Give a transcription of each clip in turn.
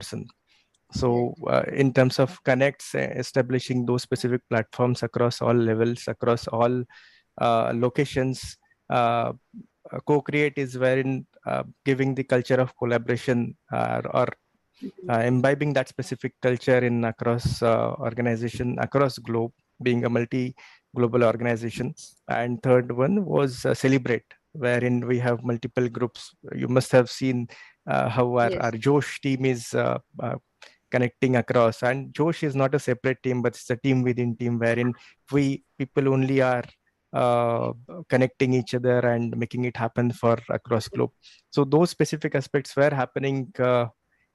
person. So in terms of connects, establishing those specific platforms across all levels, across all locations, co-create is wherein giving the culture of collaboration or imbibing that specific culture in across organization, across globe, being a multi-global organization. And third one was celebrate, wherein we have multiple groups. You must have seen how our Josh team is connecting across, and Josh is not a separate team, but it's a team within team, wherein we people only are uh, connecting each other and making it happen for across globe. So those specific aspects were happening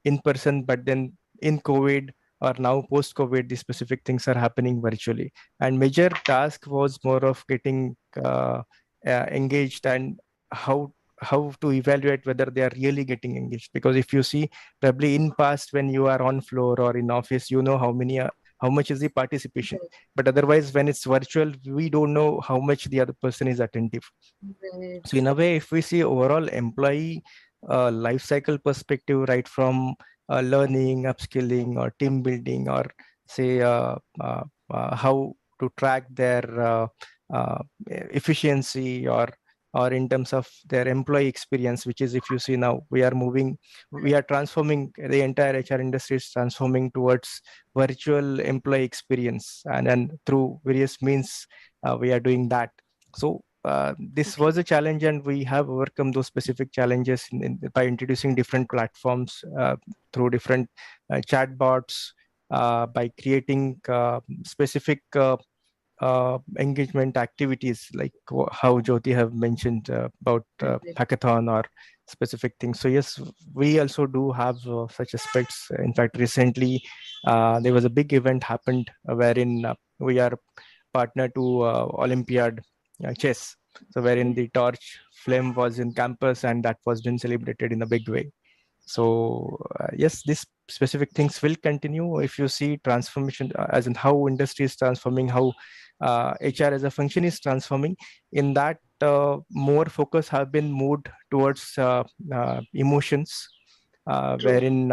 in person, but then in COVID or now post COVID, these specific things are happening virtually. And major task was more of getting engaged and how to evaluate whether they are really getting engaged. Because if you see, probably in past when you are on floor or in office, you know how much is the participation, but otherwise when it's virtual, we don't know how much the other person is attentive. So in a way, if we see overall employee life cycle perspective, right from learning, upskilling, or team building, or say how to track their efficiency, or in terms of their employee experience, which is, if you see now, we are transforming, the entire HR industry is transforming towards virtual employee experience, and then through various means we are doing that. So this was a challenge, and we have overcome those specific challenges by introducing different platforms through different chatbots, by creating specific engagement activities, like how Jyoti have mentioned about hackathon or specific things. So yes, we also do have such aspects. In fact, recently there was a big event happened wherein we are partner to Olympiad chess. So wherein the torch flame was in campus, and that was been celebrated in a big way. So yes, these specific things will continue. If you see transformation, as in how industry is transforming, how HR as a function is transforming, in that more focus have been moved towards emotions, wherein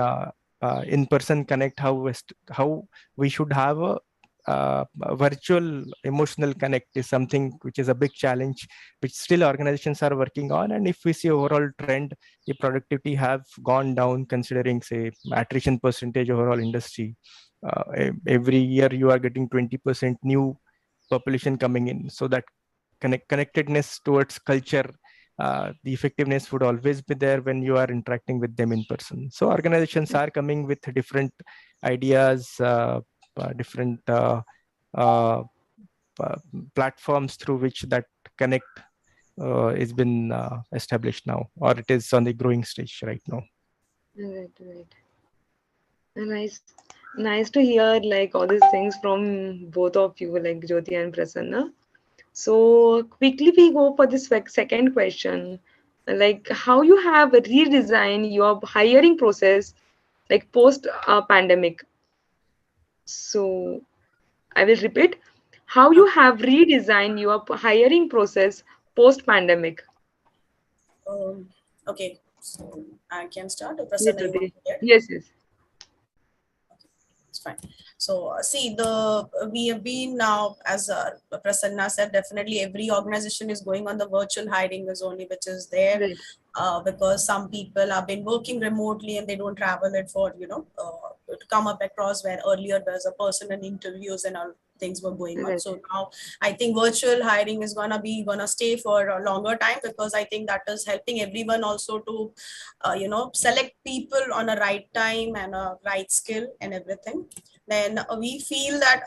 in-person connect, how we should have a virtual emotional connect is something which is a big challenge, which still organizations are working on. And if we see overall trend, the productivity have gone down, considering, say, attrition percentage overall industry. Every year you are getting 20% new population coming in, so that connectedness towards culture, the effectiveness would always be there when you are interacting with them in person. So organizations are coming with different ideas, different uh, platforms through which that connect has been established now, or it is on the growing stage right now. Right. Nice, nice to hear like all these things from both of you, like Jyoti and Prasanna. So quickly we go for this second question, like how you have redesigned your hiring process, like post pandemic. So I will repeat, how you have redesigned your hiring process post pandemic. Um, okay, so I can start. Or Yes, Prasanna, you want Jyoti. to get? Yes. It's fine. So see, we have been now, as Prasanna said, definitely every organization is going on the virtual hiring is only, which is there Right. because some people have been working remotely and they don't travel it for to come up across, where earlier there's a person in interviews and all things were going on. Right. So now I think virtual hiring is gonna stay for a longer time, because I think that is helping everyone also to select people on a right time and a right skill and everything. Then we feel that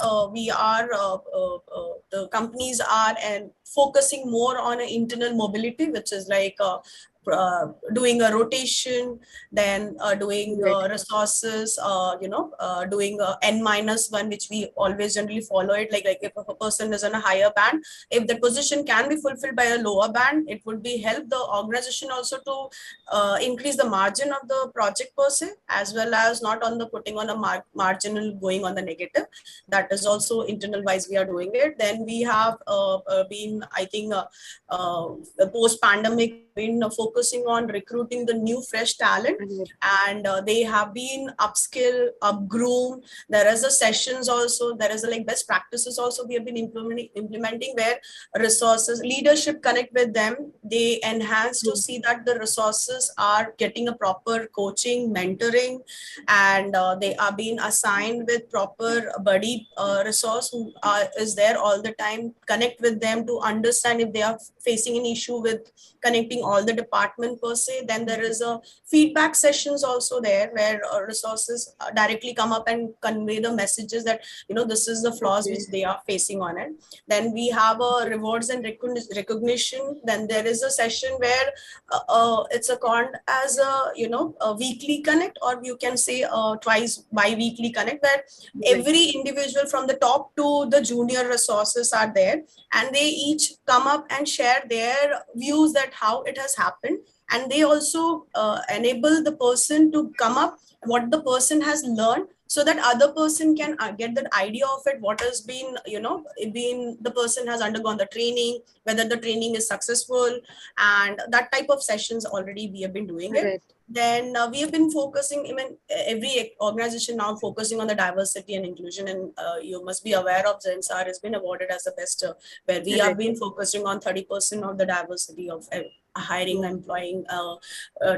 the companies are and focusing more on an internal mobility, which is like doing a rotation, then doing Right. resources, doing N-1, which we always generally follow it. Like if a person is on a higher band, if the position can be fulfilled by a lower band, it would be help the organization also to increase the margin of the project per se, as well as not on the putting on a marginal going on the negative. That is also internal wise we are doing it. Then we have been, I think, post pandemic been focused focusing on recruiting the new fresh talent, Right. and they have been upskill, upgroom. There is a sessions also, there is a like best practices also we have been implementing, where resources leadership connect with them. They enhance to True. see that the resources are getting a proper coaching, mentoring, and they are being assigned with proper buddy resource who is there all the time, connect with them to understand if they are facing an issue with connecting all the department per se. Then there is a feedback sessions also there, where resources directly come up and convey the messages that, this is the flaws Okay. which they are facing on it. Then we have a rewards and recognition. Then there is a session where it's a called as a weekly connect, or you can say twice bi-weekly connect, where Right. every individual from the top to the junior resources are there, and they each come up and share their views that how it has happened. And they also enable the person to come up what the person has learned, so that other person can get that idea of it, what has been, been the person has undergone the training, whether the training is successful. And that type of sessions already we have been doing it. Right. Then we have been focusing, even every organization now focusing on the diversity and inclusion. And you must be aware of Zensar has been awarded as the best, where we have Right. been focusing on 30% of the diversity of hiring, Wow. employing,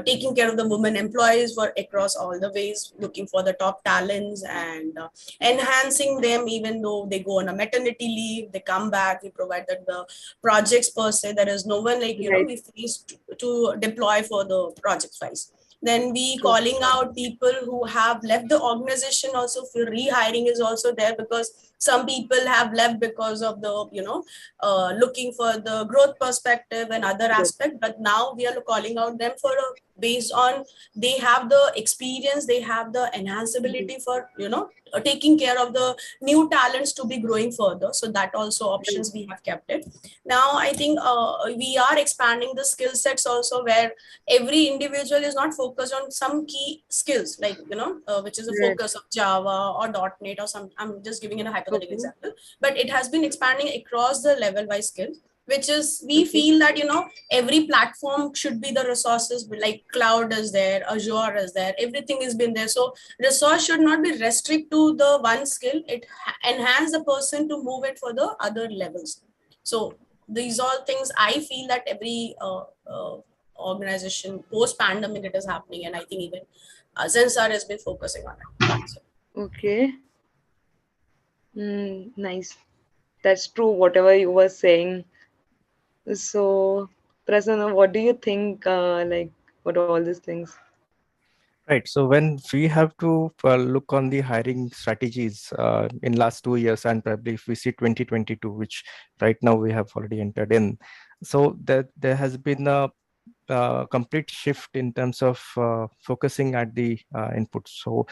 taking care of the women employees for across all the ways, looking for the top talents, and enhancing them. Even though they go on a maternity leave, they come back, we provide that the projects per se, there is no one like, Right. we face to deploy for the project wise. Then we True. calling out people who have left the organization also for rehiring is also there, because some people have left because of the, looking for the growth perspective and other Right. aspect. But now we are calling out them for based on they have the experience, they have the Mhm. enhanceability for, taking care of the new talents to be growing further. So that also Right. options we have kept it. Now I think we are expanding the skill sets also, where every individual is not focused on some key skills, like, which is a Right. focus of Java or .NET or some, I'm just giving it a hypothetical Okay. example. But it has been expanding across the level by skills, which is we Okay. feel that, every platform should be the resources, like cloud is there, Azure is there, everything has been there. So resource should not be restrict to the one skill, it enhance the person to move it for the other levels. So these all things I feel that every organization post pandemic it is happening, and I think even Zensar has been focusing on it. So, Okay. Nice. That's true, whatever you were saying. So, Prasanna, what do you think, like, what all these things? Right. So when we have to look on the hiring strategies in last 2 years, and probably if we see 2022, which right now we have already entered in, so that there has been a complete shift in terms of focusing at the input. So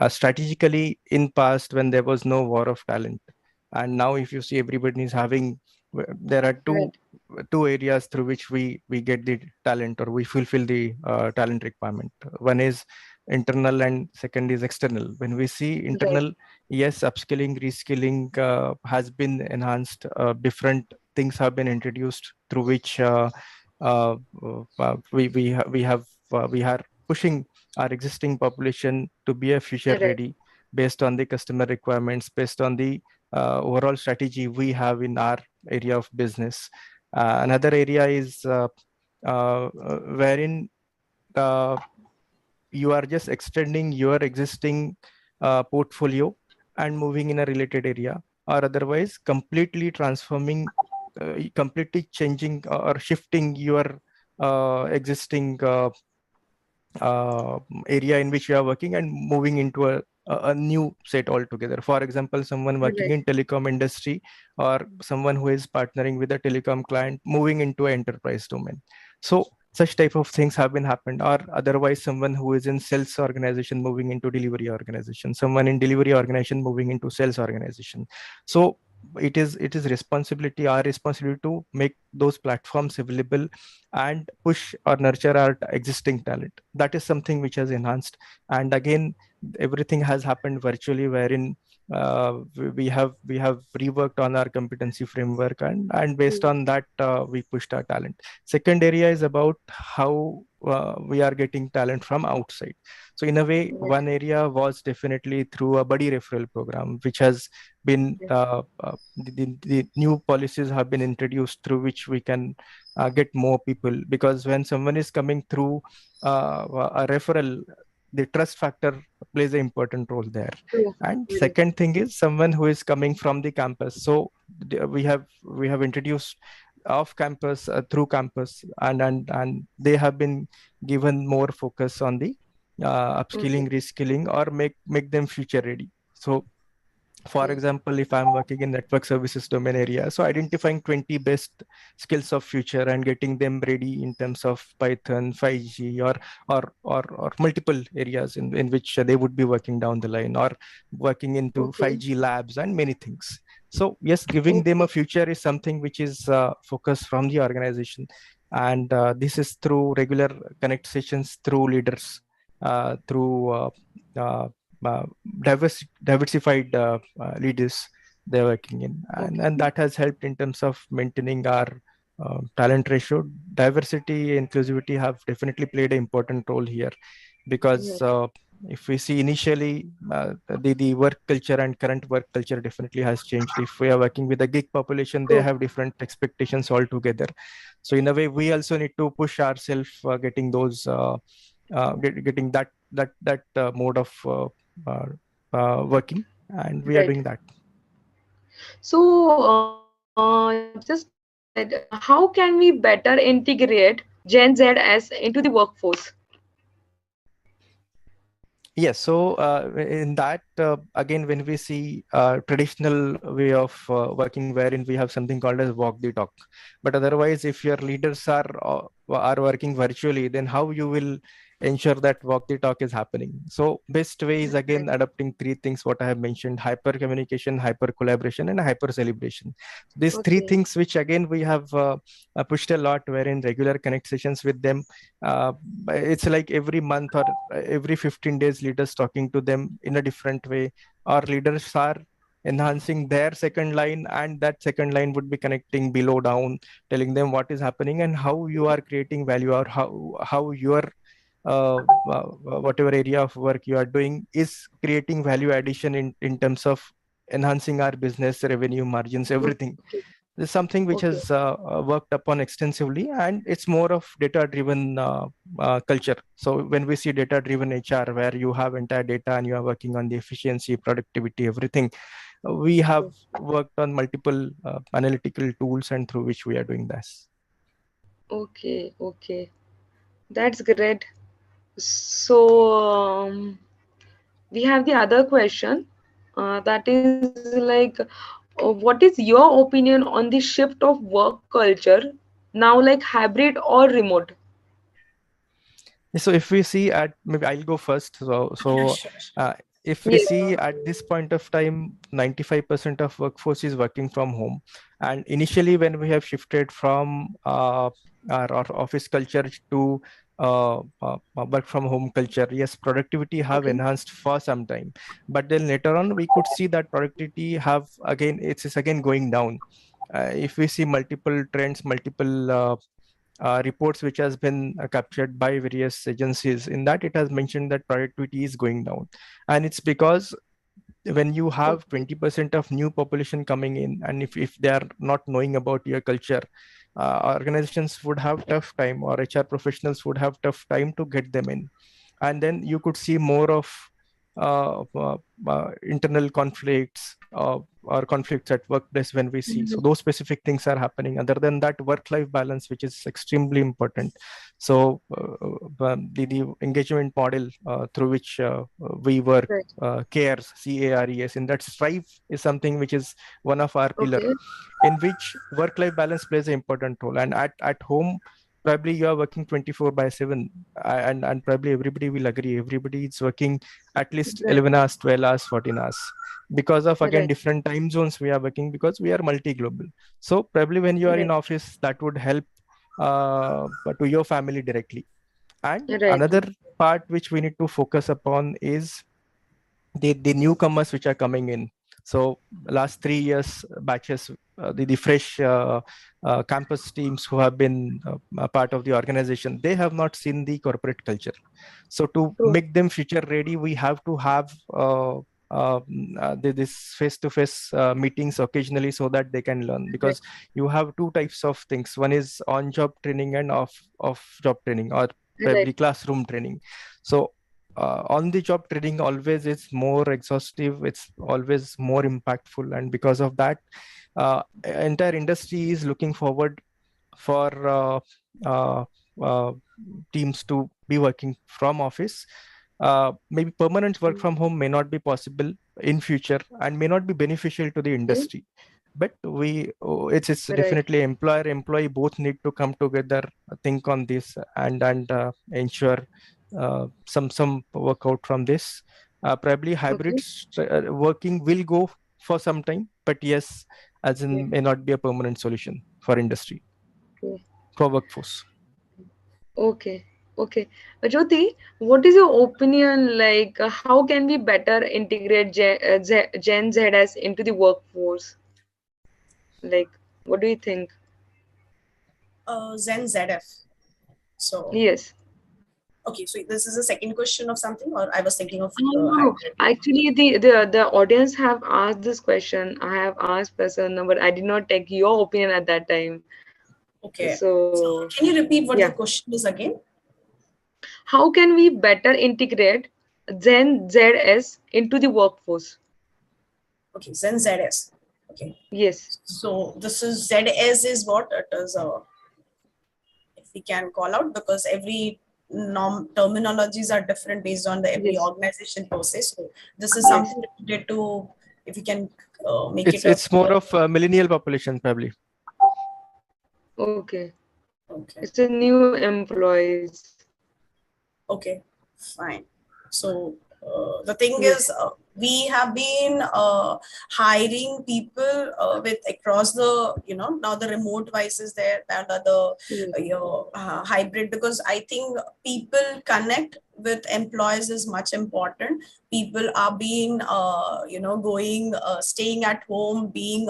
strategically in past, when there was no war of talent, and now if you see everybody is having, there are Right. two areas through which we get the talent, or we fulfill the talent requirement. One is internal and second is external. When we see Right. internal, yes, upskilling, reskilling has been enhanced, different things have been introduced through which uh, we are pushing our existing population to be a future Right. ready based on the customer requirements, based on the overall strategy we have in our area of business. Another area is wherein uh, you are just extending your existing portfolio and moving in a related area, or otherwise completely transforming, completely changing or shifting your existing uh, area in which you are working and moving into a new set altogether. For example, someone working Right. in telecom industry, or someone who is partnering with a telecom client moving into an enterprise domain. So such type of things have been happened. Or otherwise someone who is in sales organization moving into delivery organization, someone in delivery organization moving into sales organization. So it is responsibility, our responsibility to make those platforms available and push or nurture our existing talent. That is something which has enhanced. And again, everything has happened virtually, wherein we have reworked on our competency framework, and based on that we pushed our talent. Second area is about how we are getting talent from outside. So in a way, Right. one area was definitely through a buddy referral program, which has been the new policies have been introduced through which we can get more people, because when someone is coming through a referral, the trust factor plays an important role there. True. And Very second thing is someone who is coming from the campus. So we have introduced off campus, through campus, and they have been given more focus on the okay. upskilling, reskilling, or make them future ready. So for Okay. example, if I'm working in network services domain area, so identifying 20 best skills of future and getting them ready in terms of Python, 5G, or multiple areas in which they would be working down the line, or working into Okay. 5G labs and many things. So yes, giving them Okay. a future is something which is focused from the organization. And this is through regular connect sessions, through leaders, through uh, uh, diversified leaders they're working in, and Okay. that has helped in terms of maintaining our talent ratio. Diversity, inclusivity have definitely played an important role here, because Right. if we see initially, the work culture and current work culture definitely has changed. If we are working with a gig population, they True. have different expectations altogether. So in a way, we also need to push ourselves getting those getting that mode of uh, working, and we are Right. doing that. So, just like that, how can we better integrate Gen Z as into the workforce? Yes, so in that, again, when we see traditional way of working, wherein we have something called as walk the talk, but otherwise, if your leaders are working virtually, then how you will ensure that walk the talk is happening? So best way is again Right. adopting three things what I have mentioned: hyper communication, hyper collaboration, and hyper celebration. These three Okay. things, which again we have pushed a lot, wherein regular connect sessions with them, uh, it's like every month or every 15 days leaders talking to them in a different way. Our leaders are enhancing their second line, and that second line would be connecting below down, telling them what is happening and how you are creating value, or how your whatever area of work you are doing is creating value addition in terms of enhancing our business revenue margins, everything. Okay. This is something which Okay. has worked upon extensively, and it's more of data driven culture. So when we see data driven HR, where you have entire data and you are working on the efficiency, productivity, everything, we have Okay. worked on multiple analytical tools, and through which we are doing this. Okay. Okay. That's great. So, we have the other question. That is like, what is your opinion on the shift of work culture now, like hybrid or remote? So if we see at, maybe I'll go first. Yeah, So sure. uh, if we Yes. see at this point of time, 95% of workforce is working from home. And initially, when we have shifted from our office culture to work from home culture, yes, productivity have Okay. enhanced for some time. But then later on, we could see that productivity have again, it's again going down. If we see multiple trends, multiple reports which has been captured by various agencies, in that it has mentioned that productivity is going down. And it's because when you have Okay. 20% of new population coming in, and if they are not knowing about your culture, organizations would have tough time, or HR professionals would have tough time to get them in. And then you could see more of internal conflicts, or conflicts at workplace when we see. Mhm. So those specific things are happening. Other than that, work-life balance, which is extremely important. So the engagement model through which we work, Right. cares, CARES, in that strive is something which is one of our pillar, Okay. in which work-life balance plays an important role. And at home, probably you are working 24/7, and probably everybody will agree, everybody is working at least Right. 11 hours, 12 hours, 14 hours, because of again Right. different time zones we are working, because we are multi-global. So probably when you are in Right. office, that would help to your family directly. And Right. another part which we need to focus upon is the newcomers which are coming in. So last 3 years batches, the fresh campus teams who have been a part of the organization, they have not seen the corporate culture. So to True. make them future ready, we have to have this face-to-face meetings occasionally, so that they can learn. Right. Because you have two types of things: one is on-job training and off-job training, or Right. probably classroom training. So on the job training always is more exhaustive, it's always more impactful, and because of that, entire industry is looking forward for uh, uh, teams to be working from office. Maybe permanent work from home may not be possible in future and may not be beneficial to the Okay. industry, but it's Right. definitely employer employee both need to come together, think on this, and ensure some workout from this. Probably hybrid Okay. working will go for some time, but yes, as in Okay. may not be a permanent solution for industry, Okay. for workforce. Okay. Okay. Jyoti, what is your opinion? Like, how can we better integrate Gen Z as into the workforce? Like, what do you think? Zen ZF. So, Yes. okay, so this is a second question of something, or I was thinking of No, hybrid. actually, the audience have asked this question. I have asked Prasanna, but I did not take your opinion at that time. Okay. So, So, can you repeat what yeah. the question is again? How can we better integrate Gen ZS into the workforce? Okay, Zen ZS. Okay. Yes. So, this is ZS is what it is, if we can call out, because every norm terminologies are different based on the every Yes. organization process. So, this is Yes. something related to, if we can make it's it a it's more of millennial population probably. Okay. okay. It's a new employees. Okay, fine. So the thing Yes. is, we have been hiring people with across the, now the remote wise is there, and the Yes. hybrid, because I think people connect with employees is much important. People are being, going, staying at home, being,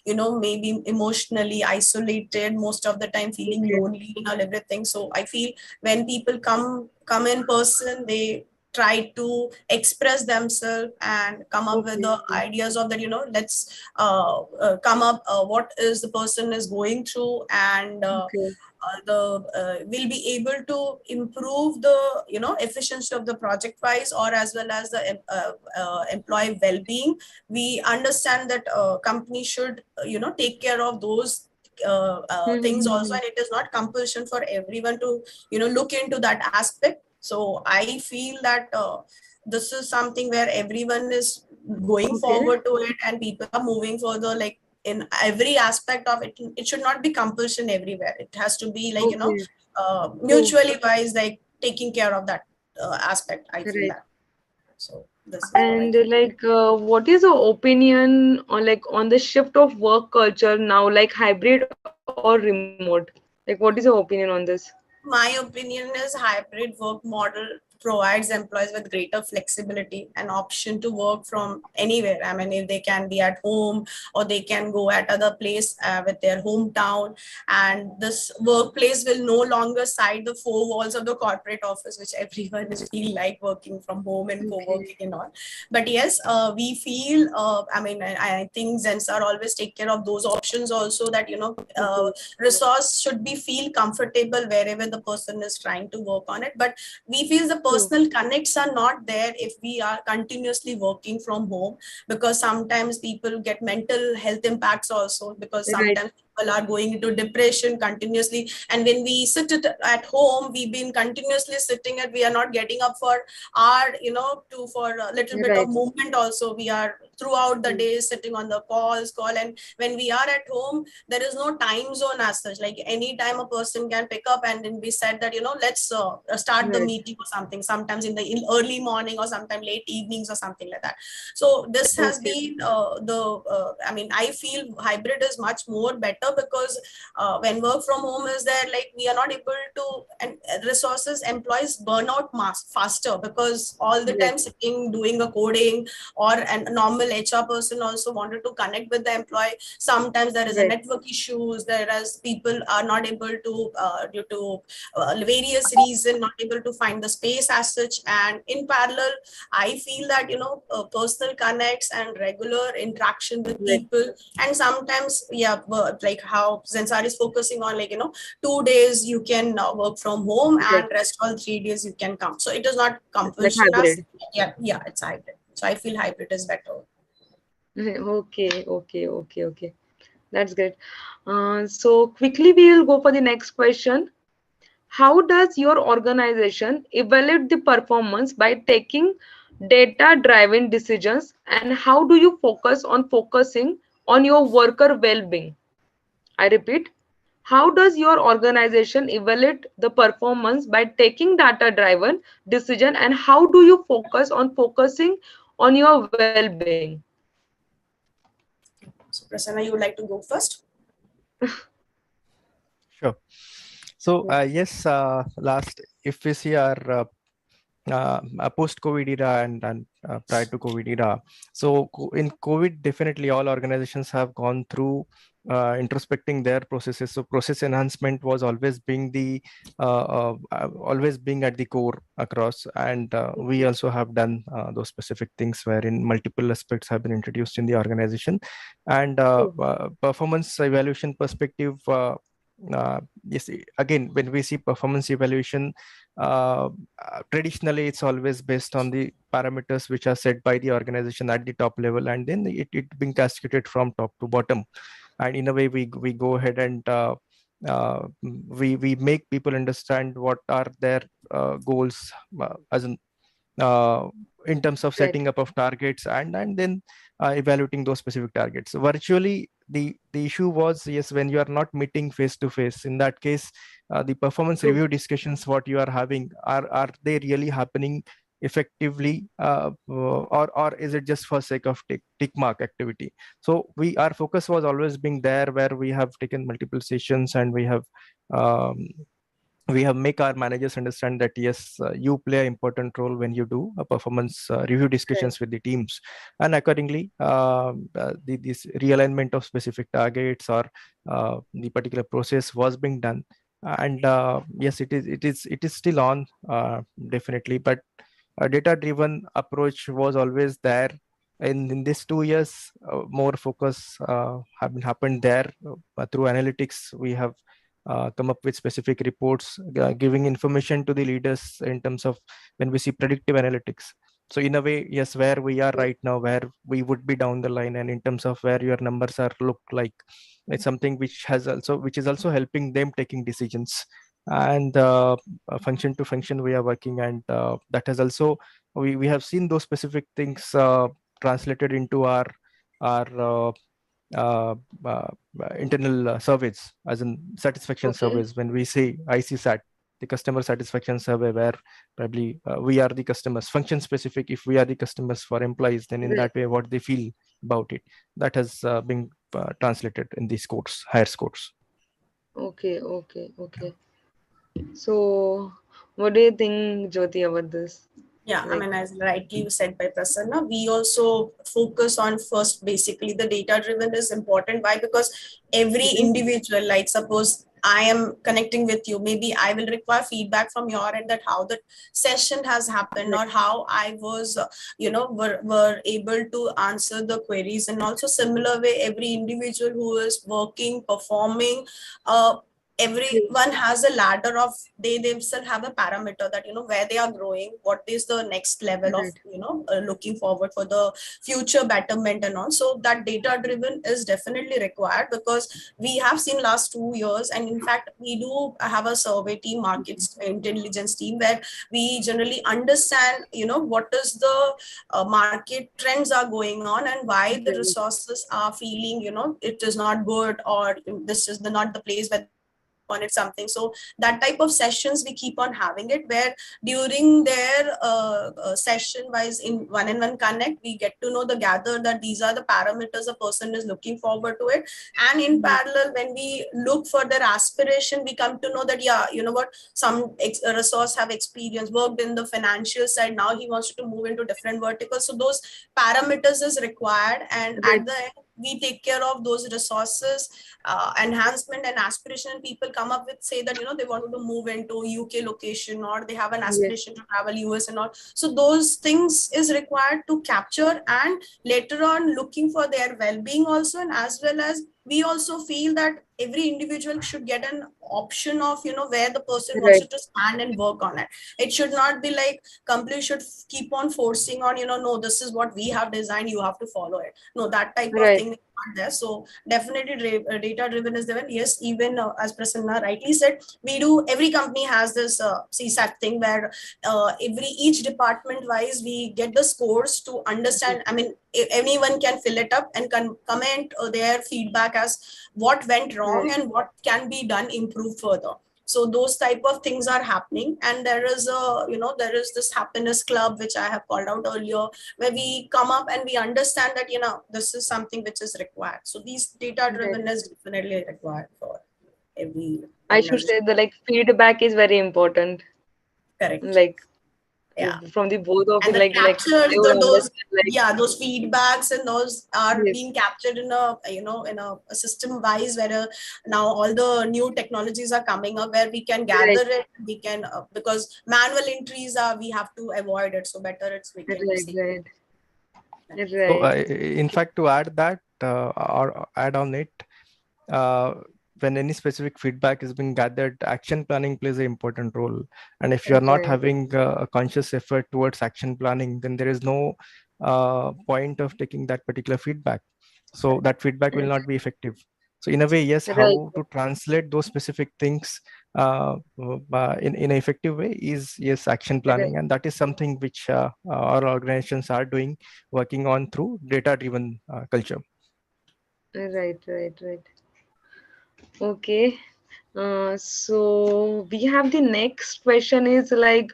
maybe emotionally isolated most of the time, feeling Okay. lonely and everything. So I feel when people come in person, they try to express themselves and come up with Okay. the ideas of that, let's come up what is the person is going through, and Okay. the will be able to improve the efficiency of the project wise, or as well as the employee well-being. We understand that company should take care of those things also, Mm-hmm. and it is not compulsion for everyone to look into that aspect. So I feel that this is something where everyone is going Okay. forward to it, and people are moving further, like in every aspect of it. It should not be compulsion everywhere. It has to be like Okay. True. mutually wise, like taking care of that aspect, I feel Right. that. So this is what I And think. like, what is your opinion on on the shift of work culture now, like hybrid or remote? Like, what is your opinion on this? My opinion is hybrid work model provides employees with greater flexibility and option to work from anywhere. I mean, if they can be at home, or they can go at other place with their hometown, and this workplace will no longer side the four walls of the corporate office, which everyone is feel like working from home and Okay. co-working and all. But yes, we feel, I mean, I think Zens are always take care of those options also, that Okay. resource should be feel comfortable wherever the person is trying to work on it. But we feel the True. personal connects are not there if we are continuously working from home, because sometimes people get mental health impacts also, because Right. sometimes people are going into depression continuously. And when we sit at home, we've been continuously sitting and we are not getting up for our, to for a little bit of Right. movement also. We are throughout the Mm. day sitting on the call. And when we are at home, there is no time zone as such. Like anytime a person can pick up and then be said that, let's start the Right. meeting or something, sometimes in the early morning or sometime late evenings or something like that. So this has Okay. been I mean, I feel hybrid is much more better, because when work from home is there, like we are not able to, and resources employees burn out faster, because all the Right. time sitting doing a coding, or a normal HR person also wanted to connect with the employee. Sometimes there is a Right. network issues, whereas people are not able to, due to various reason, not able to find the space as such. And in parallel, I feel that, personal connects and regular interaction with Right. people. And sometimes, yeah, like how Zensar is focusing on, like, 2 days you can work from home, Right. and rest all 3 days you can come. So it is not It's like compulsion as, hybrid. yeah, yeah, it's hybrid. So I feel hybrid is better. Okay. Okay. Okay. Okay. That's great. So quickly we'll go for the next question. How does your organization evaluate the performance by taking data-driven decisions, and how do you focusing on your worker well-being? I repeat, how does your organization evaluate the performance by taking data-driven decision, and how do you focusing on your well-being? So Prasanna, you would like to go first? Sure. So Yes. yes, last if we see our post-COVID era and prior to COVID era. So in COVID, definitely all organizations have gone through introspecting their processes. So process enhancement was always being always being at the core across, and we Okay. also have done those specific things wherein multiple aspects have been introduced in the organization, and Oh, performance evaluation perspective. Yes, again, when we see performance evaluation, traditionally it's always based on the parameters which are set by the organization at the top level, and then it being cascaded from top to bottom. And in a way, we go ahead and we make people understand what are their goals, as uh, in terms of right. setting up of targets, and then evaluating those specific targets virtually. The issue was, yes, when you are not meeting face to face, in that case the performance True. review discussions what you are having, are they really happening effectively, or is it just for sake of tick mark activity? So our focus was always being there, where we have taken multiple sessions, and um, we have make our managers understand that yes, you play an important role when you do a performance review Right. discussions with the teams, and accordingly this realignment of specific targets, or the particular process was being done. And yes, it is still on, definitely, but a data driven approach was always there. In these 2 years, more focus have been happened there. Through analytics, we have come up with specific reports, giving information to the leaders in terms of when we see predictive analytics. So in a way, yes, where we are right now, where we would be down the line, and in terms of where your numbers are look like, it's something which is also helping them taking decisions. And function to function we are working, and that has also, we have seen those specific things translated into our uh, uh, internal surveys, as in satisfaction Okay. surveys. When we say ICSAT, the customer satisfaction survey, where probably we are the customers, function specific, if we are the customers for employees, then in Right. that way what they feel about it, that has been translated in these scores, higher scores. Okay. Okay. Okay. So, what do you think, Jyoti, about this? Yeah, I Like, mean, as rightly said by Prasanna, we also focus on first, basically, the data driven is important. Why? Because every mhm, individual, like suppose I am connecting with you, maybe I will require feedback from your end that how the session has happened, right, or how I was, were able to answer the queries. And also similar way, every individual who is working, performing, uh, everyone has a ladder of, they themselves have a parameter that, where they are growing, what is the next level of, Right. looking forward for the future betterment and all. So that data driven is definitely required, because we have seen last 2 years, and in fact we do have a survey team, markets intelligence team, where we generally understand, what is the market trends are going on, and why the Right. resources are feeling, it is not good, or this is not the place where they want to work on it, something. So that type of sessions we keep on having it, where during their session wise in one-on-one connect, we get to know the gather that these are the parameters a person is looking forward to it. And in parallel, when we look for their aspiration, we come to know that, yeah, you know what, some resource have experience, worked in the financial side, now he wants to move into different verticals. So those parameters is required, and Right. at the end we take care of those resources, enhancement and aspiration. People come up with, say that, they wanted to move into UK location, or they have an Yes. aspiration to travel US and all. So those things is required to capture, and later on looking for their well-being also. And as well as we also feel that every individual should get an option of, where the person wants Right. to stand and work on it. It should not be like company should keep on forcing on, no, this is what we have designed, you have to follow it. No, that type of Right. thing is not there. So definitely data driven is there. Yes, even as Prasanna rightly said, we do, every company has this CSAT thing, where each department wise we get the scores to understand. I mean, anyone can fill it up and can comment their feedback as what went wrong Right. and what can be done improve further. So those type of things are happening. And there is there is this happiness club which I have called out earlier, where we come up and we understand that, this is something which is required. So these data Right. driven is definitely required for every I should organization. say the like feedback is very important. Correct. Like Yeah. from the both of And it, the like captures, they would those, understand like yeah, those feedbacks and those are yes. being captured in a, in a system wise, where now all the new technologies are coming up, where we can Right. gather it, we can because manual entries are, we have to avoid it, so better it's we can Right. see. Right. So, Right. in fact, to add that or add on it, uh, when any specific feedback is being gathered, action planning plays an important role. And if you are not Right. having a conscious effort towards action planning, then there is no point of taking that particular feedback. So that feedback will not be effective. So in a way, yes, Right. how to translate those specific things in an effective way is, yes, action Right. planning. And that is something which our organizations are doing, working on through data-driven culture. Right. Right. Right. Okay. So we have the next question is like,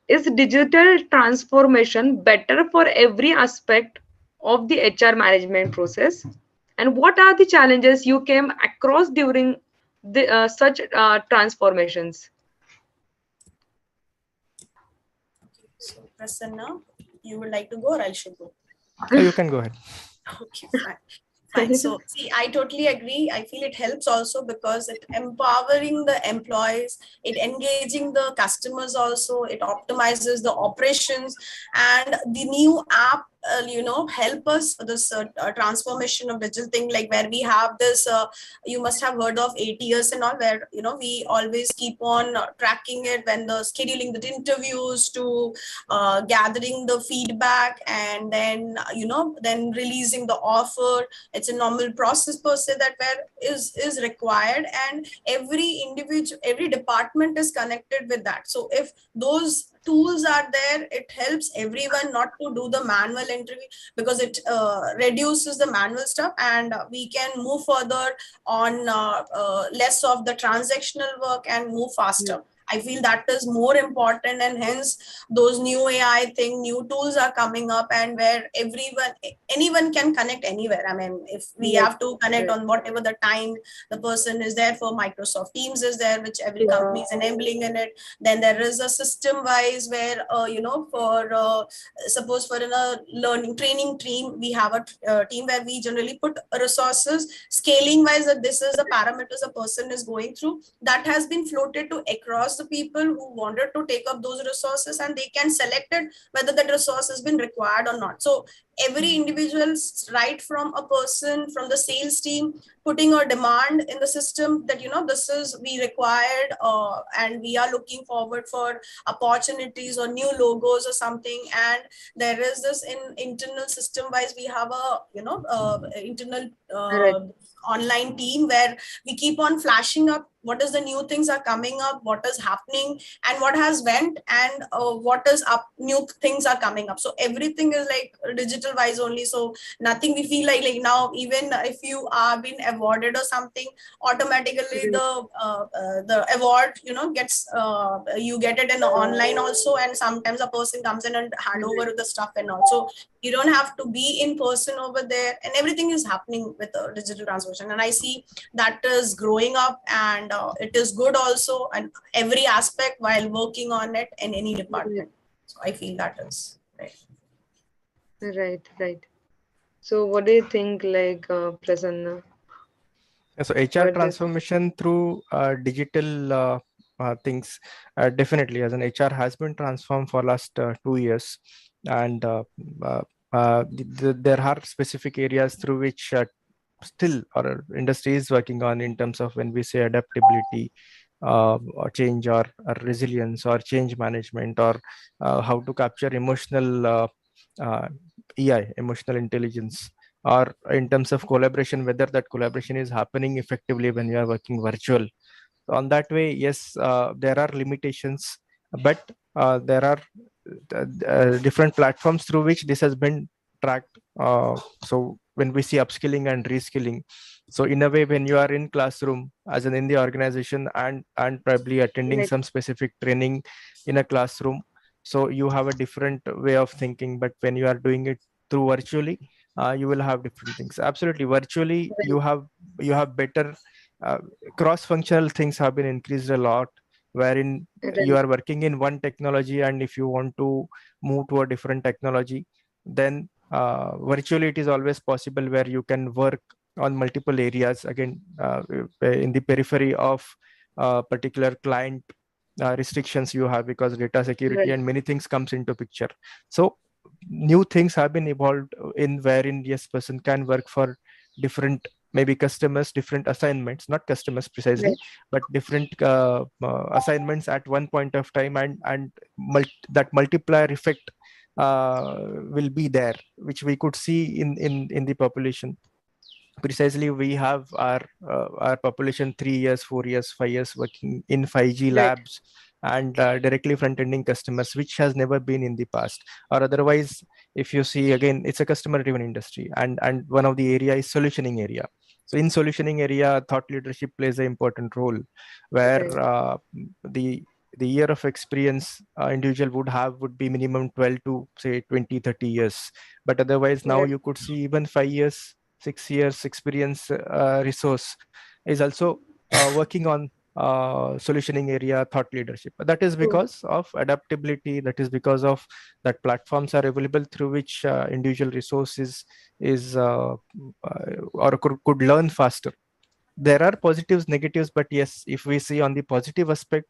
is digital transformation better for every aspect of the HR management process? And what are the challenges you came across during the such transformations? So Prasanna, you would like to go, or I should go? You can go ahead. Okay, fine. Fine. So, see, I totally agree. I feel it helps also, because it empowering the employees, it engaging the customers also, it optimizes the operations, and the new app, help us for this transformation of digital thing, like where we have this, you must have heard of ATS and all, where, we always keep on tracking it, when the scheduling the interviews to gathering the feedback, and then, then releasing the offer. It's a normal process per se, that where is required, and every individual, every department is connected with that. So if those tools are there, it helps everyone not to do the manual entry, because it reduces the manual stuff, and we can move further on less of the transactional work and move Yes. faster. I feel that is more important, and hence those new AI thing, new tools are coming up, and where anyone can connect anywhere. I mean, if we Yes. have to connect Right. on whatever the time the person is there for, Microsoft Teams is there, which every Yeah. company is enabling in it. Then there is a system wise, where, for suppose for in a learning training team, we have a team where we generally put resources scaling wise, that this is the parameters a person is going through, that has been floated to across the people who wanted to take up those resources, and they can select it whether that resource has been required or not. So every individual, right from a person from the sales team, putting a demand in the system that, this is we required, and we are looking forward for opportunities or new logos or something. And there is this in internal system wise, we have a, internal Right. online team where we keep on flashing up what is the new things are coming up, what is happening, and what has went, and what is up, new things are coming up. So everything is like digital wise only. So nothing we feel like now, even if you are been awarded or something, automatically Right. the award, gets, you get it in the online also, and sometimes a person comes in and hand over the stuff and also you don't have to be in person over there, and everything is happening with the digital transformation. And I see that is growing up, and it is good also, and every aspect while working on it in any Right. department. So I feel that is right. Right. Right. So what do you think, like, Prasanna? Yeah, so HR What this? transformation through digital things, definitely as an HR has been transformed for last 2 years, and uh, there are specific areas through which still our industry is working on, in terms of when we say adaptability, or change, or resilience, or change management, or how to capture emotional uh, EI, emotional intelligence, or in terms of collaboration, whether that collaboration is happening effectively when you are working virtual. So on that way, yes, there are limitations, but there are different platforms through which this has been tracked. So when we see upskilling and reskilling, so in a way, when you are in classroom as an in the organization, and probably attending Right. some specific training in a classroom, so you have a different way of thinking. But when you are doing it through virtually, you will have different things. Absolutely, virtually you have better uh, cross-functional things have been increased a lot, wherein you Right. are working in one technology, and if you want to move to a different technology, then virtually it is always possible, where you can work on multiple areas, again, in the periphery of particular client restrictions you have, because data security Right. and many things comes into picture. So new things have been evolved, in wherein, yes, person can work for different, maybe customers, different assignments, not customers precisely, Right. but different assignments at one point of time, and that multiplier effect will be there, which we could see in the population. Precisely, we have our population 3 years, 4 years, 5 years working in 5G Right. labs, and directly front ending customers, which has never been in the past. Or otherwise, if you see, again, it's a customer driven industry, and one of the area is solutioning area. So in solutioning area, thought leadership plays an important role, where Right. the year of experience individual would be minimum 12 to say 20, 30 years. But otherwise, now Right. you could see even 5 years, 6 years experience resource is also working on solutioning area, thought leadership. That is True. because of adaptability. That is because of that platforms are available through which individual resources is or could learn faster. There are positives, negatives, but yes, if we see on the positive aspect,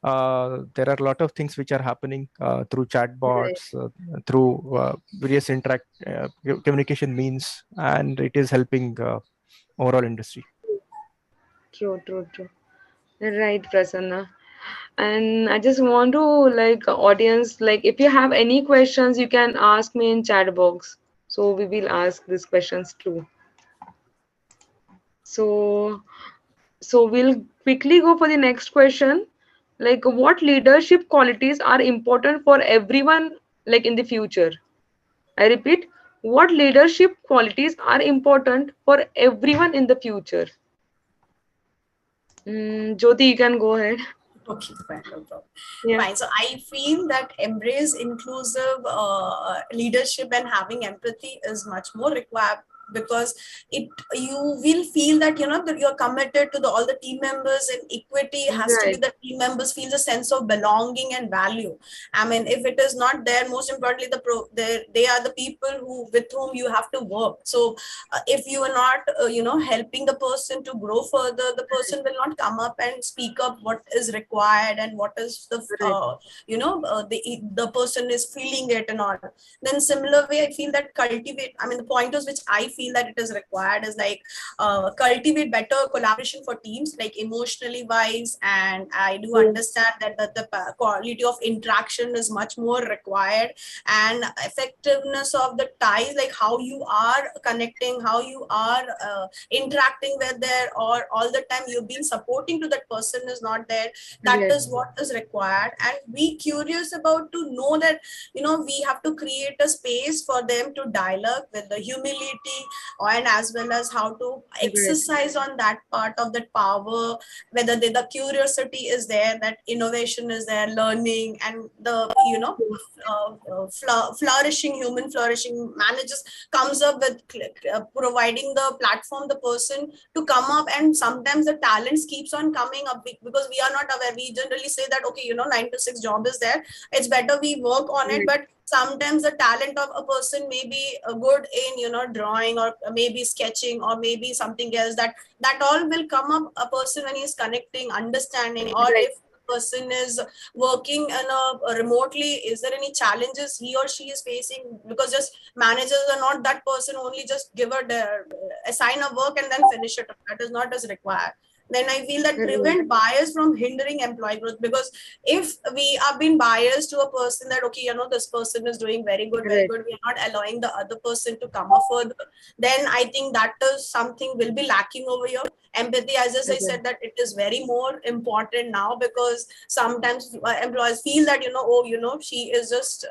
there are a lot of things which are happening through Right. chatbots, through various interact communication means, and it is helping overall industry. True. True. True. Right, Prasanna. And I just want to, like, audience, like, if you have any questions, you can ask me in chat box. So we will ask these questions too. So we'll quickly go for the next question. Like, what leadership qualities are important for everyone, like, in the future? I repeat, what leadership qualities are important for everyone in the future? Jyoti, you can go ahead. Okay, fine, no problem. Yeah. Fine. So I feel that embrace inclusive leadership and having empathy is much more required because you will feel that that you're committed to all the team members, and equity has to be Right. the team members feels a sense of belonging and value. I mean, if it is not there, most importantly, they are the people with whom you have to work. So if you are not helping the person to grow further, the person will not come up and speak up what is required and what is the Right. the person is feeling it and all. Then similar way, I feel that cultivate, I mean, the pointers which I feel that it is required is like cultivate better collaboration for teams, like emotionally wise. And I do understand that the quality of interaction is much more required, and effectiveness of the ties, like how you are connecting, how you are interacting with there, or all the time you've been supporting to that person is not there. That Yes. is what is required, and be curious about to know that we have to create a space for them to dialogue with the humility, and as well as how to Right. exercise on that part of that power, whether the curiosity is there, that innovation is there, learning, and the flourishing, human flourishing manages comes up with providing the platform the person to come up. And sometimes the talents keeps on coming up because we are not aware. We generally say that okay, 9 to 6 job is there, it's better we work on it. Right. But sometimes the talent of a person may be good in drawing, or maybe sketching, or maybe something else, that all will come up a person when he's connecting, understanding. Or Right. if a person is working in a remotely, is there any challenges he or she is facing? Because just managers are not that person only just give her assign a work and then finish it. That is not as required. Then I feel that Right. prevent bias from hindering employee growth. Because if we have been biased to a person that okay, this person is doing very Right. good, we are not allowing the other person to come up further, then I think that is something will be lacking over here. Empathy, as I Right. said, that it is very more important now, because sometimes employees feel that oh, she is just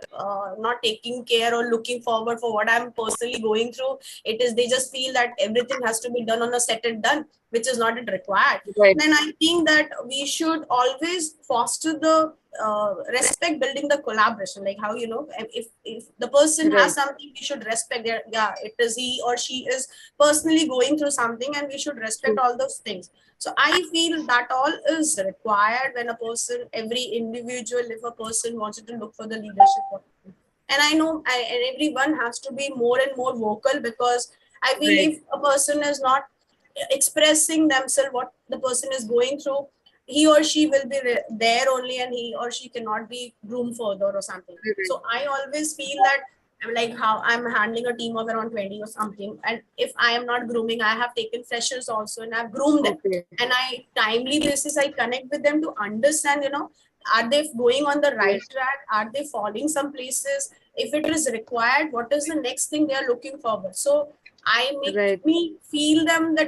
not taking care or looking forward for what I'm personally going through. It is, they just feel that everything has to be done on a set and done, which is not required. Right. Then I think that we should always foster the respect, building the collaboration, like how if the person has Right. something, we should respect their, yeah, it is he or she is personally going through something, and we should respect True. all those things. So I feel that all is required when a person, every individual, if a person wanted to look for the leadership. And I know and everyone has to be more and more vocal, because I feel Right. if a person is not expressing themselves what the person is going through, he or she will be there only, and he or she cannot be groomed further or something. Right. So I always feel that like how I'm handling a team of around 20 or something, and if I am not grooming, I have taken freshers also and I've groomed them, Okay. and I timely basis I connect with them to understand, are they going on the Yes. right track, are they falling some places, if it is required, what is the next thing they are looking forward. So I make Right. me feel them that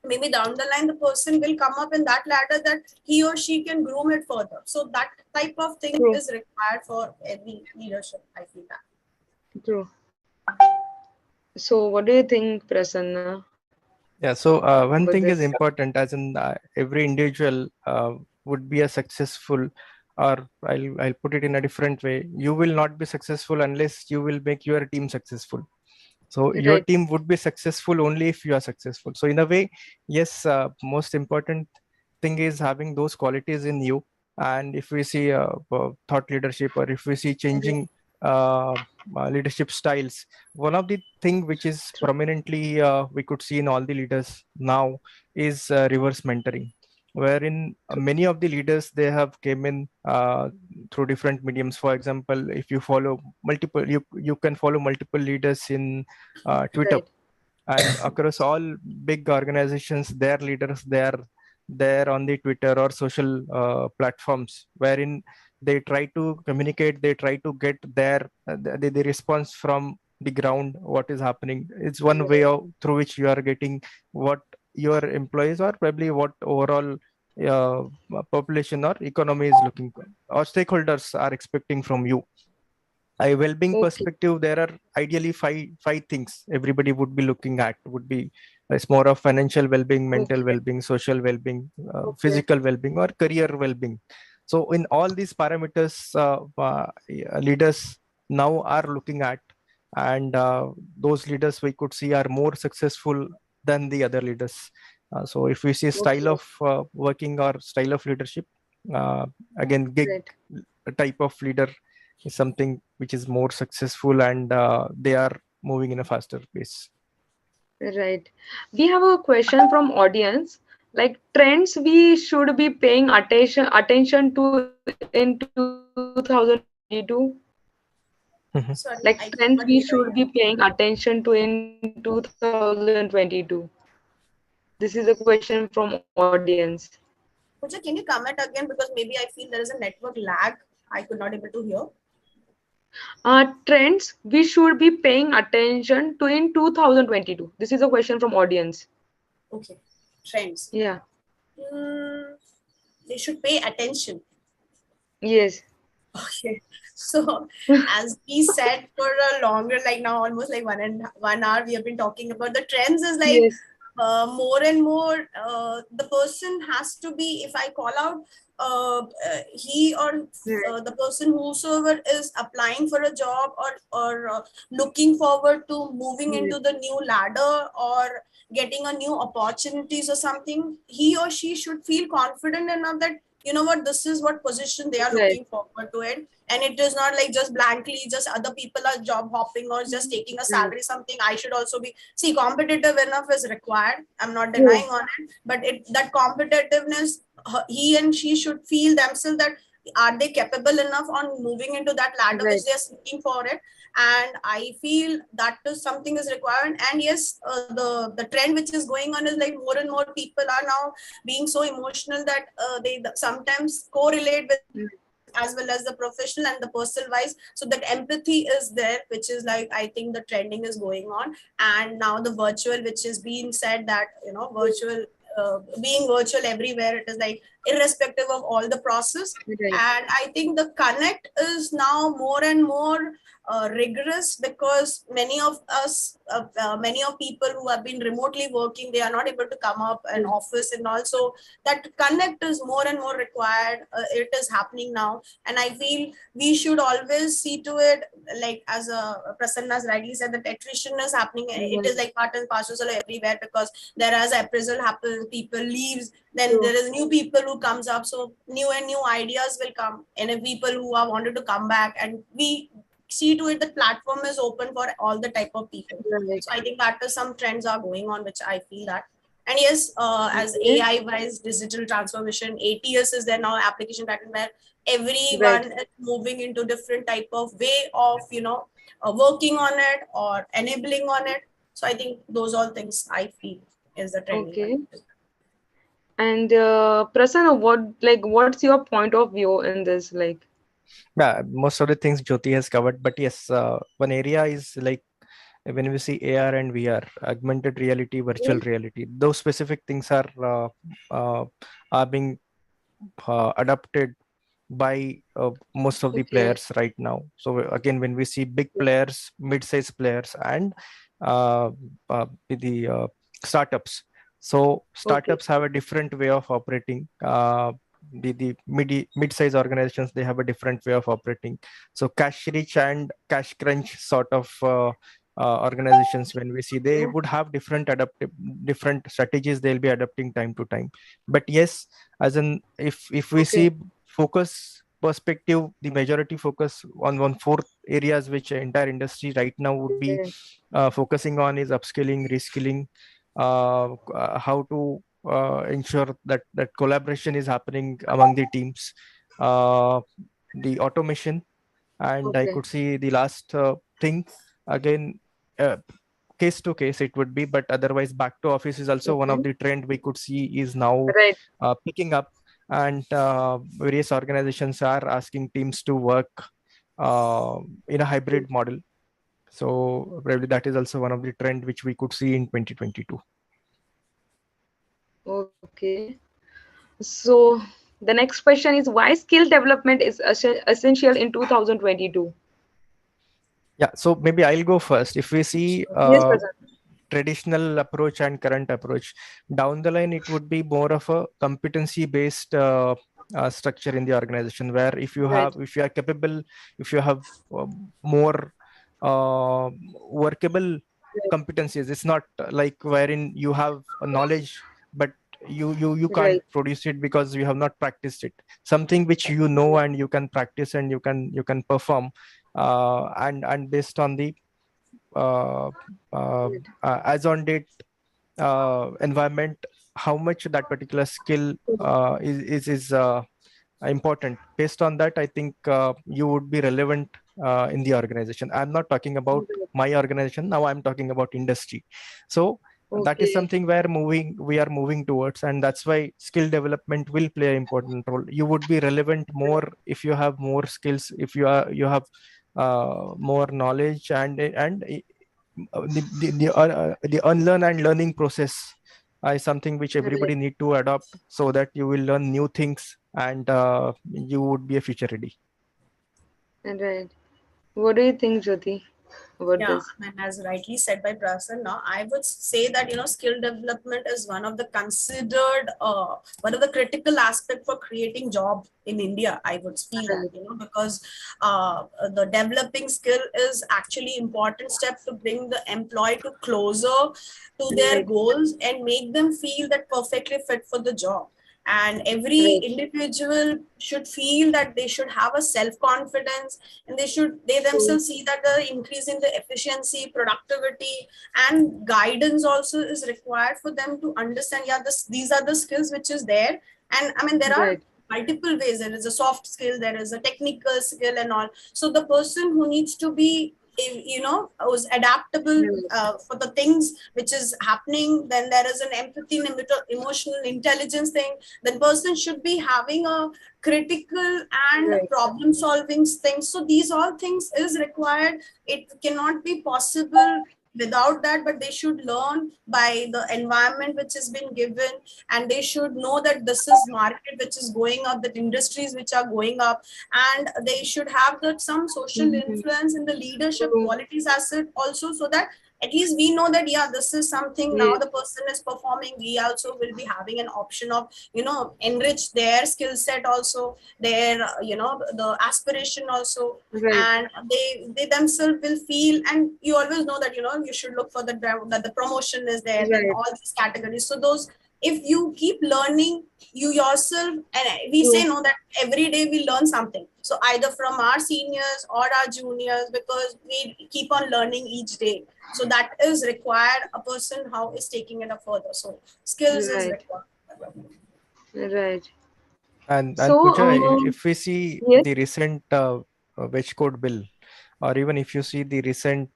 maybe down the line the person will come up in that ladder, that he or she can groom it further. So that type of thing True. is required for any leadership, I feel that. True. So, what do you think, Prasanna, Yeah, so about one thing this? is important, as in every individual would be a successful, or I'll put it in a different way. You will not be successful unless you will make your team successful. So your Right. team would be successful only if you are successful. So in a way, yes, most important thing is having those qualities in you. And if we see thought leadership, or if we see changing uh, leadership styles, one of the thing which is True. prominently we could see in all the leaders now is reverse mentoring, wherein many of the leaders, they have came in through different mediums. For example, if you follow multiple, you can follow multiple leaders in Twitter, Right. and across all big organizations, their leaders, they are there on the Twitter or social platforms, wherein they try to communicate, they try to get their the response from the ground, what is happening. It's one way of, through which you are getting what your employees, or probably what overall uh, population or economy is looking, or stakeholders are expecting from you. A well-being Okay. perspective, there are ideally five things everybody would be looking at. Would be, it's more of financial well-being, mental Okay. well-being, social well-being, Okay. physical well-being, or career well-being. So in all these parameters, leaders now are looking at, and those leaders we could see are more successful than the other leaders. So if we see style Okay. of working or style of leadership, again gig Right. type of leader is something which is more successful, and they are moving in a faster pace. Right. We have a question from audience. Like trends we should be paying attention to in 2022. Mhm. Like Sorry, I trends could we not hear should be you. paying attention to in 2022. This is a question from audience. Pooja, can you comment again, because maybe I feel there is a network lag. I could not able to hear. Trends we should be paying attention to in 2022. This is a question from audience. Okay, trends. Yeah. Mm, they should pay attention. Yes. Okay. So as we said for a longer, like now almost like 1 hour, we have been talking about the trends is like Yes. more and more the person has to be, if I call out he or Right. the person whosoever is applying for a job or looking forward to moving Yes. into the new ladder or getting a new opportunities or something, he or she should feel confident enough that you know what, this is what position they are Right. looking forward to it, and it is not like just blankly just other people are job hopping or just taking a Right. salary something. I should also be, see, competitive enough is required, I'm not True. denying on it, but it, that competitiveness, he and she should feel themselves that are they capable enough on moving into that ladder which Right. they are seeking for it. And I feel that is something is required. And yes, the trend which is going on is like more and more people are now being so emotional that they sometimes correlate with Mm. as well as the professional and the personal wise, so that empathy is there, which is like I think the trending is going on. And now the virtual, which is being said that you know virtual, being virtual everywhere, it is like irrespective of all the process. Right. And I think the connect is now more and more rigorous, because many of us, many of people who have been remotely working, they are not able to come up an office, and also that connect is more and more required. It is happening now, and I feel we should always see to it, like as a Prasanna has rightly said, that attrition is happening. It is Right. like part and parcel everywhere, because there as appraisal happens, people leaves, then True. there is new people who comes up, so new and new ideas will come, and if people who are wanted to come back, and we see to it that platform is open for all the type of people. Right. So I think that is some trends are going on, which I feel that. And yes, as Okay. AI wise digital transformation, ATS is there now, application pattern, where Right. everyone is moving into different type of way of working on it or enabling on it. So I think those all things I feel is the trending one. Okay. And Prasanna, what's your point of view in this? Like, Yeah, most of the things Jyoti has covered, but yes, one area is like when we see AR and VR, augmented reality, virtual reality, those specific things uh, are being adopted by most of the okay. players right now. So again, when we see big players, mid-sized players, and uh, the startups. So Okay. startups have a different way of operating. The mid-size organizations, they have a different way of operating. So cash rich and cash crunch sort of organizations, when we see, they would have different strategies they'll be adapting time to time. But yes, as in if we Okay. see focus perspective, the majority focus on one fourth areas which entire industry right now would be Right. focusing on is upskilling, reskilling, how to ensure that collaboration is happening among the teams, uh, the automation, and I Okay. could see the last thing again, uh, case to case it would be, but otherwise back to office is also one of Okay. the trend we could see is now Right. picking up, and various organizations are asking teams to work uh, in a hybrid model. So probably that is also one of the trend which we could see in 2022. Okay. So the next question is why skill development is essential in 2022? Yeah, so maybe I'll go first. If we see Yes, Prasanna. traditional approach and current approach, down the line it would be more of a competency based structure in the organization, where if you Right. are capable, if you have more workable competencies. It's not like wherein you have a knowledge, but you can't Right. produce it because you have not practiced it. Something which you know and you can practice and you can perform, and based on the uh, uh, Right. as on date environment, how much that particular skill is important. Based on that, I think you would be relevant in the organization. I'm not talking about my organization now, I'm talking about industry. So that is Okay. something where we are moving towards, and that's why skill development will play an important role. You would be relevant more if you have more skills, if you have more knowledge, the unlearn and learning process is something which Right. everybody need to adopt, so that you will learn new things and you would be a future ready. Right. What do you think, Jyoti, about Yeah, this? and as rightly said by Prasanna, I would say that skill development is one of the considered one of the critical aspect for creating job in India. I would feel that Right. because the developing skill is actually important step to bring the employee to closer to their Right. goals and make them feel that perfectly fit for the job. And every Right. individual should feel that they should have a self confidence, and they True. themselves see that the increase in the efficiency, productivity, and guidance also is required for them to understand, yeah, these are the skills which is there. And I mean, there are Right. multiple ways. There is a soft skill, there is a technical skill, and all. So the person who needs to be was adaptable Right. for the things which is happening. Then there is an empathy and emotional intelligence thing. Then person should be having a critical and Right. problem solving things. So these all things is required. It cannot be possible without that, but they should learn by the environment which has been given, and they should know that this is market which is going up, that industries which are going up, and they should have that some social Mm-hmm. influence in the leadership True. qualities asset also, so that at least we know that, yeah, this is something now Yes. the person is performing. We also will be having an option of enrich their skill set also, their the aspiration also. Right. And they themselves will feel, and you always know that you should look for that the promotion is there, then Right. all these categories. So those, if you keep learning, you yourself, and we say True. no that every day we learn something, so either from our seniors or our juniors, because we keep on learning each day. So that is required, a person how is taking it up further. So skills is Right. required. Right. And So, Pooja, if we see yes. the recent wage code bill, or even if you see the recent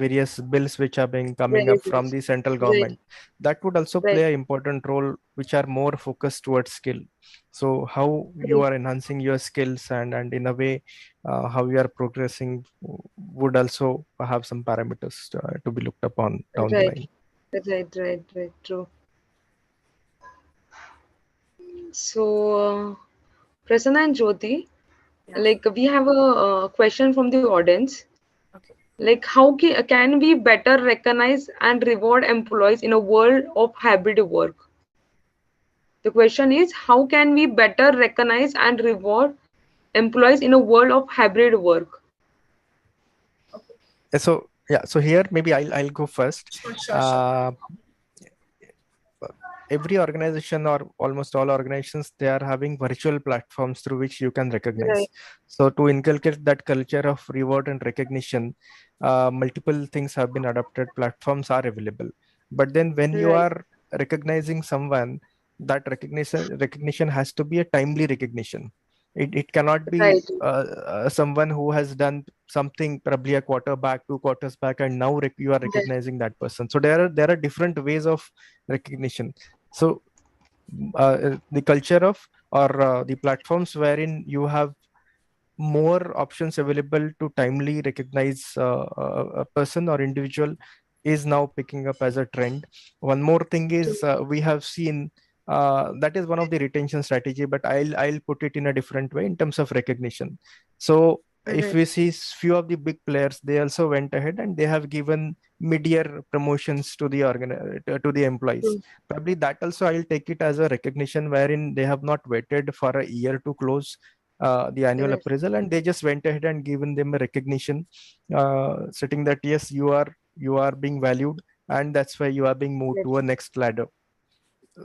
various bills which are being coming Right. up from the central Right. government, that would also Right. play an important role, which are more focused towards skill. So how you Right. are enhancing your skills, and in a way how you are progressing would also have some parameters to be looked upon down the Right. line. Right. Right. Right. True. So, Prasanna and Jyoti, Yeah. like we have a, question from the audience. Okay. Like, how can we better recognize and reward employees in a world of hybrid work? The question is, how can we better recognize and reward employees in a world of hybrid work? So yeah, so here maybe I'll go first. Sure, sure, sure. uh, every organization, or almost all organizations, they are having virtual platforms through which you can recognize. Right. So to inculcate that culture of reward and recognition, multiple things have been adopted, platforms are available. But then when you Right. are recognizing someone, that recognition has to be a timely recognition. It cannot be Right. someone who has done something probably a quarter back, 2 quarters back, and now you are Right. recognizing that person. So there are different ways of recognition. So the culture of, or the platforms wherein you have more options available to timely recognize a person or individual is now picking up as a trend. One more thing is we have seen that is one of the retention strategy, but I'll put it in a different way in terms of recognition. So if Right. we see few of the big players, they also went ahead and they have given mid-year promotions to the to the employees. True. Probably that also I'll take it as a recognition wherein they have not waited for a year to close. the annual Correct. appraisal, and they just went ahead and given them a recognition, stating that yes, you are being valued, and that's why you are being moved to a Correct. next ladder.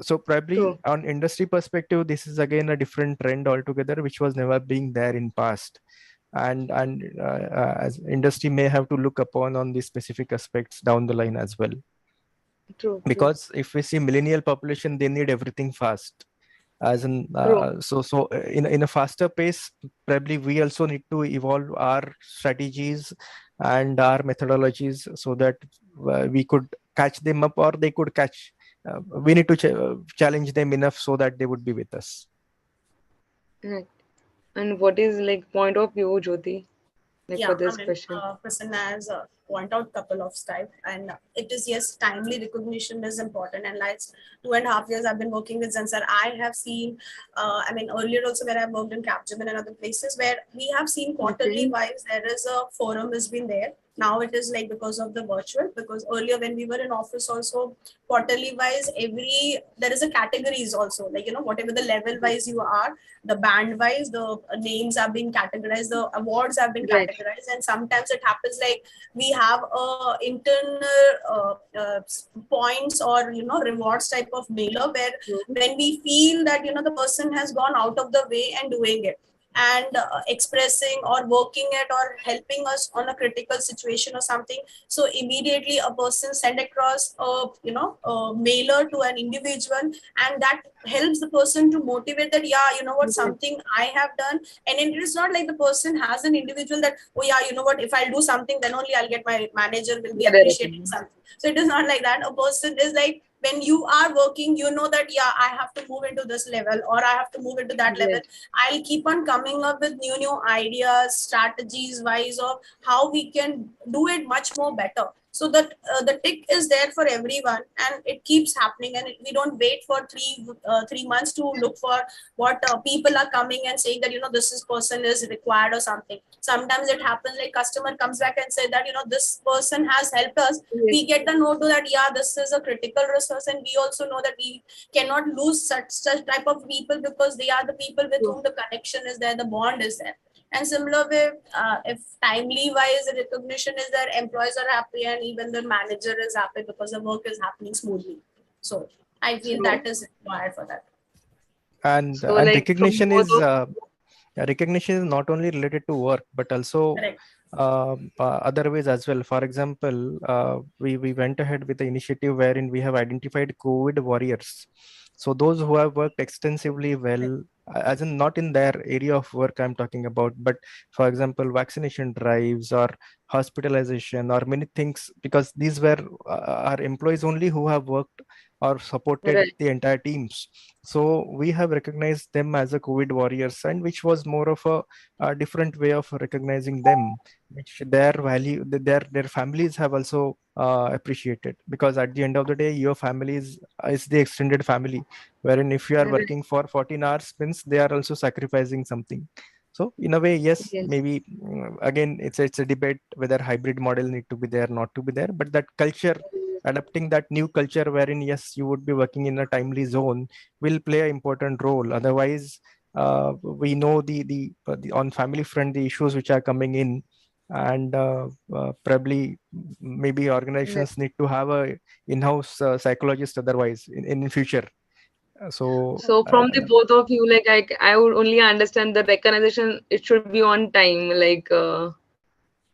So probably True. on industry perspective, this is again a different trend altogether, which was never being there in past. And as industry may have to look upon on these specific aspects down the line as well, True. True. because if we see millennial population, they need everything fast, as in True. in a faster pace. Probably we also need to evolve our strategies and our methodologies so that we could catch them up, or they could catch, we need to challenge them enough so that they would be with us. Correct. And what is like point of view, Jyoti, like Yeah, for I this mean, question? Prasanna has point out couple of stuff, and it is, yes, timely recognition is important. And like 2.5 years I've been working with Zensar, I have seen, I mean, earlier also where I've worked in Capgemini and other places where we have seen quarterly Okay. wise there is a forum has been there. Now it is like because of the virtual, because earlier when we were in office also, quarterly wise every there is a categories also, like whatever the level wise you are, the band wise the names are being categorized, the awards have been Right. categorized, and sometimes it happens like we have a internal points or rewards type of mailer where True. when we feel that the person has gone out of the way and doing it and expressing or working it or helping us on a critical situation or something, so immediately a person send across a mailer to an individual, and that helps the person to motivate that, yeah, what, Right. something I have done. And it is not like the person has an individual that, oh yeah, what, if I'll do something then only I'll get my manager will be Get a appreciating recognition. something. So it is not like that. A person is like, when you are working, that, yeah, I have to move into this level or I have to move into that level. Right. I'll keep on coming up with new ideas, strategies wise of how we can do it much more better, so that the tick is there for everyone and it keeps happening, and we don't wait for 3 months to look for what people are coming and saying that this is person is required or something. Sometimes it happens like customer comes back and say that this person has helped us. Yes. We get the note to that, yeah, this is a critical resource, and we also know that we cannot lose such type of people, because they are the people with True. whom the connection is there, the bond is there. And similar way, if timely wise recognition is there, employees are happy and even the manager is happy because the work is happening smoothly. So I feel True. that is required for that. So And like from both of recognition is not only related to work, but also Correct. other ways as well. For example, we went ahead with the initiative wherein we have identified COVID warriors. So those who have worked extensively well, as in not in their area of work I'm talking about, but for example, vaccination drives or hospitalization or many things, because these were our employees only who have worked or supported right. the entire teams. So we have recognized them as a COVID warriors, and which was more of a different way of recognizing them, which their value, their families have also appreciated, because at the end of the day, your family is the extended family, wherein if you are Right. working for 14 hours means they are also sacrificing something. So in a way, yes, Yes. maybe again it's a debate whether hybrid model need to be there, not to be there, but that culture, adapting that new culture wherein yes, you would be working in a timely zone, will play an important role. Otherwise, we know the on family front the issues which are coming in, and probably maybe Right. organizations need to have a in-house psychologist otherwise in future. So So from the both of you, like I would only understand the recognition. It should be on time, like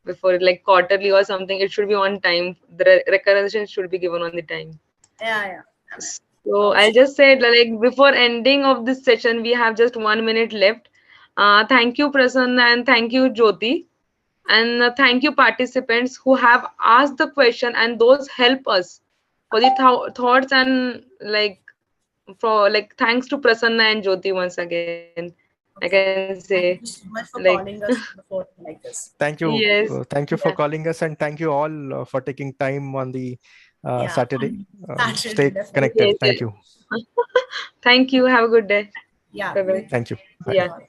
before like quarterly or something. It should be on time. The recognition should be given on the time. Yeah, yeah. I mean, So I'll also, just say like before ending of this session, we have just 1 minute left. Thank you, Prasanna, and thank you, Jyoti. And thank you, participants who have asked the question, and those help us for the thoughts and like for like thanks to Prasanna and Jyoti once again. I can say thank you so like much for calling us before like this. yes, thank you yeah, for calling us, and thank you all for taking time on the Yeah, Saturday. on Saturday, Stay definitely. connected. yes, Thank yes. you. Thank you. Have a good day. Yeah, Bye you bye. too. Thank you. Bye. Yeah. Bye.